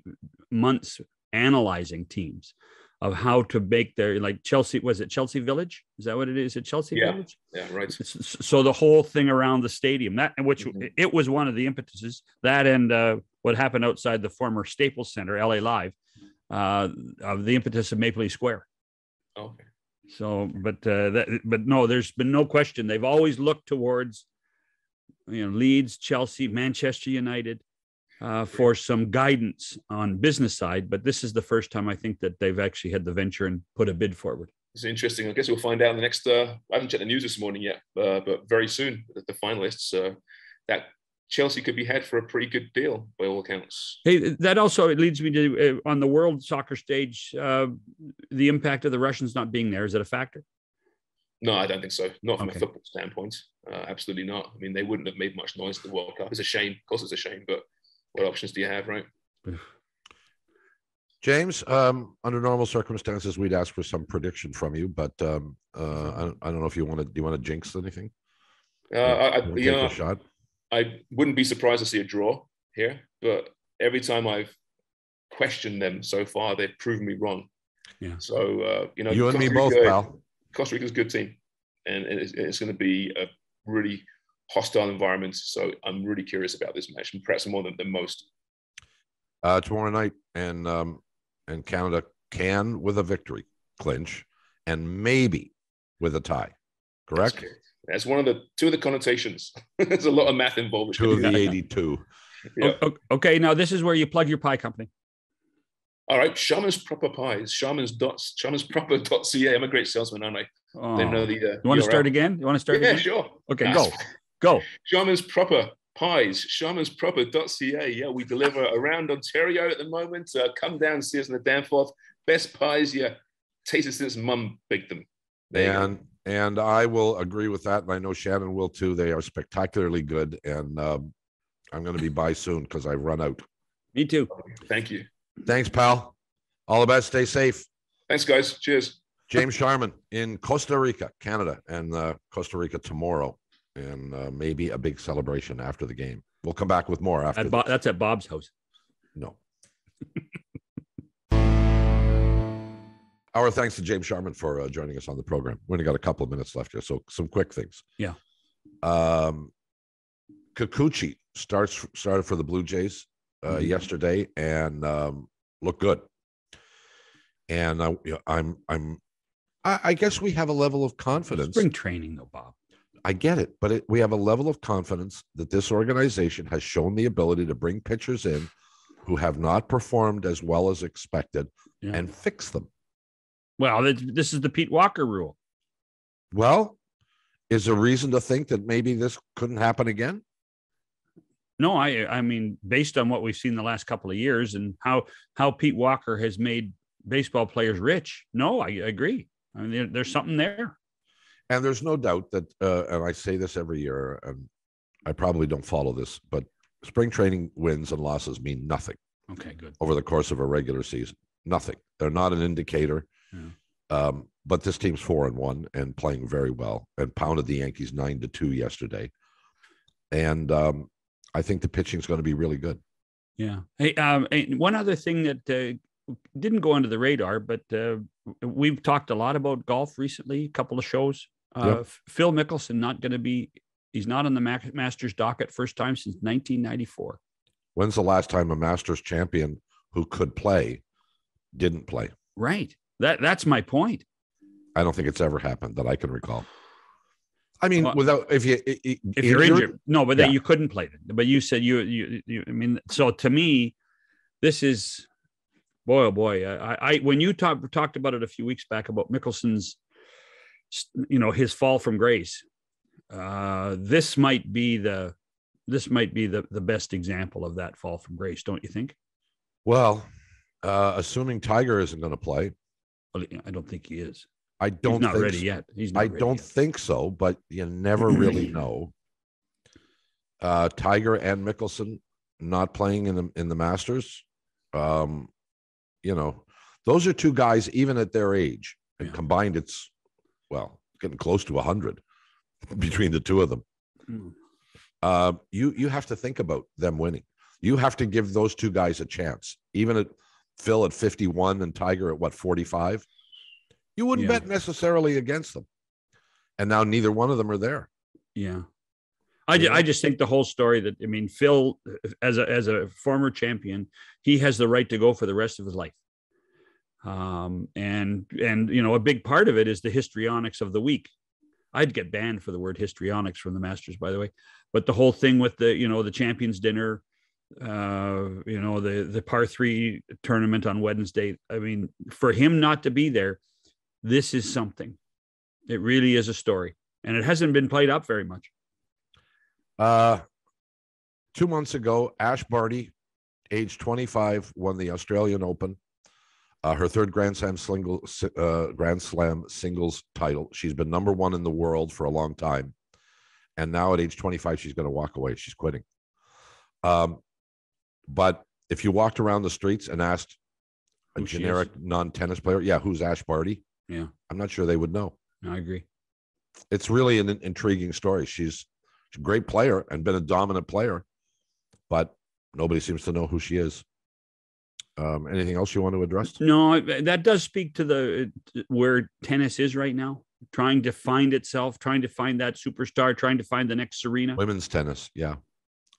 Speaker 2: months analyzing teams of how to make their, like Chelsea, was it Chelsea Village? Is that what it is? At Chelsea Village?
Speaker 3: Yeah, right.
Speaker 2: So the whole thing around the stadium, it was one of the impetuses, that and what happened outside the former Staples Center, LA Live, of the impetus of Maple Leaf Square.
Speaker 3: Okay.
Speaker 2: So, but no, there's been no question. They've always looked towards, Leeds, Chelsea, Manchester United, for some guidance on business side, but this is the first time I think that they've actually had the venture and put a bid forward.
Speaker 3: It's interesting. I guess we'll find out in the next. I haven't checked the news this morning yet, but very soon the finalists that Chelsea could be had for a pretty good deal by all accounts.
Speaker 2: Hey, that also leads me to on the world soccer stage, the impact of the Russians not being there. Is it a factor?
Speaker 3: No, I don't think so. Not from a football standpoint. Absolutely not. I mean, they wouldn't have made much noise at the World Cup. It's a shame. Of course, it's a shame, but what options do you have, right?
Speaker 1: James, under normal circumstances, we'd ask for some prediction from you, but I don't know if you want to. Do you want to jinx anything? Take a shot.
Speaker 3: I wouldn't be surprised to see a draw here, but every time I've questioned them so far, they've proven me wrong.
Speaker 2: Yeah.
Speaker 3: So
Speaker 1: you and me both, pal.
Speaker 3: Costa Rica's a good team, and it's going to be a really hostile environment. So I'm really curious about this match, and perhaps more than most.
Speaker 1: Tomorrow night, and Canada can, with a victory, clinch, and maybe with a tie. Correct?
Speaker 3: That's one of the two of the connotations. There's a lot of math involved.
Speaker 1: Two of the 82.
Speaker 2: Yeah. Okay, now this is where you plug your pie company.
Speaker 3: All right, Sharman's Proper Pies, sharmansproper.ca. I'm a great salesman, aren't I?
Speaker 2: Oh.
Speaker 3: They know the.
Speaker 2: You want to start again?
Speaker 3: Yeah, sure.
Speaker 2: Okay, go.
Speaker 3: Sharman's Proper Pies, sharmansproper.ca. Yeah, we deliver around Ontario at the moment. Come down and see us in the Danforth. Best pies you tasted since Mum baked them.
Speaker 1: And I will agree with that, and I know Shannon will too. They are spectacularly good, and I'm going to be by soon because I've run out.
Speaker 2: Me too.
Speaker 3: Thank you.
Speaker 1: Thanks, pal. All the best. Stay safe.
Speaker 3: Thanks, guys. Cheers.
Speaker 1: James Sharman in Costa Rica, Canada, and Costa Rica tomorrow, and maybe a big celebration after the game. We'll come back with more after.
Speaker 2: That's at Bob's house.
Speaker 1: No. Our thanks to James Sharman for joining us on the program. We only got a couple of minutes left here, so some quick things.
Speaker 2: Yeah.
Speaker 1: Kikuchi started for the Blue Jays yesterday and looked good. And I guess we have a level of confidence.
Speaker 2: Spring training, though, Bob.
Speaker 1: I get it, but we have a level of confidence that this organization has shown the ability to bring pitchers in who have not performed as well as expected and fix them.
Speaker 2: Well, this is the Pete Walker rule.
Speaker 1: Well, is there reason to think that maybe this couldn't happen again?
Speaker 2: No, I mean, based on what we've seen the last couple of years and how Pete Walker has made baseball players rich. No, I agree. I mean, there's something there.
Speaker 1: And there's no doubt that, and I say this every year, and I probably don't follow this, but spring training wins and losses mean nothing.
Speaker 2: Okay, good.
Speaker 1: Over the course of a regular season, nothing. They're not an indicator. Yeah. But this team's 4-1 and playing very well, and pounded the Yankees 9-2 yesterday. And I think the pitching is going to be really good.
Speaker 2: Yeah. Hey, one other thing that didn't go under the radar, but we've talked a lot about golf recently, a couple of shows. Yep. Phil Mickelson he's not on the Masters docket, first time since 1994.
Speaker 1: When's the last time a Masters champion who could play didn't play?
Speaker 2: Right. That's my point.
Speaker 1: I don't think it's ever happened that I can recall. I mean, if
Speaker 2: you're injured, no, but that you couldn't play it. But you said you. I mean, so to me, this is, boy, oh boy. I when you talked about it a few weeks back about Mickelson's, his fall from grace. This might be the best example of that fall from grace, don't you think?
Speaker 1: Well, assuming Tiger isn't going to play,
Speaker 2: well, I don't think he is.
Speaker 1: He's not
Speaker 2: ready yet.
Speaker 1: I don't think so, but you never really know. Tiger and Mickelson not playing in the Masters. Those are two guys, even at their age, and combined, it's getting close to 100 between the two of them. You have to think about them winning. You have to give those two guys a chance, even at Phil at 51 and Tiger at 45. You wouldn't bet necessarily against them. And now neither one of them are there.
Speaker 2: Yeah. I just think the whole story that, I mean, Phil, as a former champion, he has the right to go for the rest of his life. And a big part of it is the histrionics of the week. I'd get banned for the word histrionics from the Masters, by the way. But the whole thing with the champions dinner, the par 3 tournament on Wednesday. I mean, for him not to be there, this is something. It really is a story, and it hasn't been played up very much.
Speaker 1: 2 months ago, Ash Barty, age 25, won the Australian Open, her third Grand Slam singles title. She's been number 1 in the world for a long time, and now at age 25, she's going to walk away. She's quitting. But if you walked around the streets and asked a generic non-tennis player, who's Ash Barty?
Speaker 2: Yeah,
Speaker 1: I'm not sure they would know.
Speaker 2: I agree.
Speaker 1: It's really an intriguing story. She's a great player and been a dominant player, but nobody seems to know who she is. Anything else you want to address?
Speaker 2: No, that does speak to where tennis is right now, trying to find itself, trying to find that superstar, trying to find the next Serena.
Speaker 1: Women's tennis,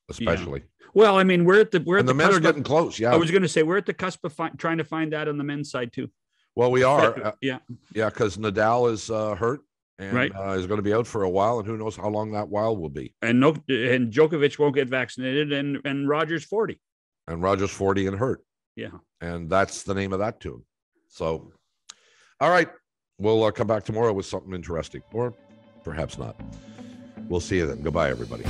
Speaker 1: especially.
Speaker 2: Yeah. Well, I mean, we're
Speaker 1: the men are getting close. Yeah,
Speaker 2: I was going to say we're at the cusp of trying to find that on the men's side too.
Speaker 1: Well, we are.
Speaker 2: Yeah,
Speaker 1: because Nadal is hurt and is going to be out for a while, and who knows how long that while will be.
Speaker 2: And Djokovic won't get vaccinated, and Roger's 40.
Speaker 1: And Roger's 40 and hurt.
Speaker 2: Yeah,
Speaker 1: and that's the name of that tune. So, all right, we'll come back tomorrow with something interesting, or perhaps not. We'll see you then. Goodbye, everybody.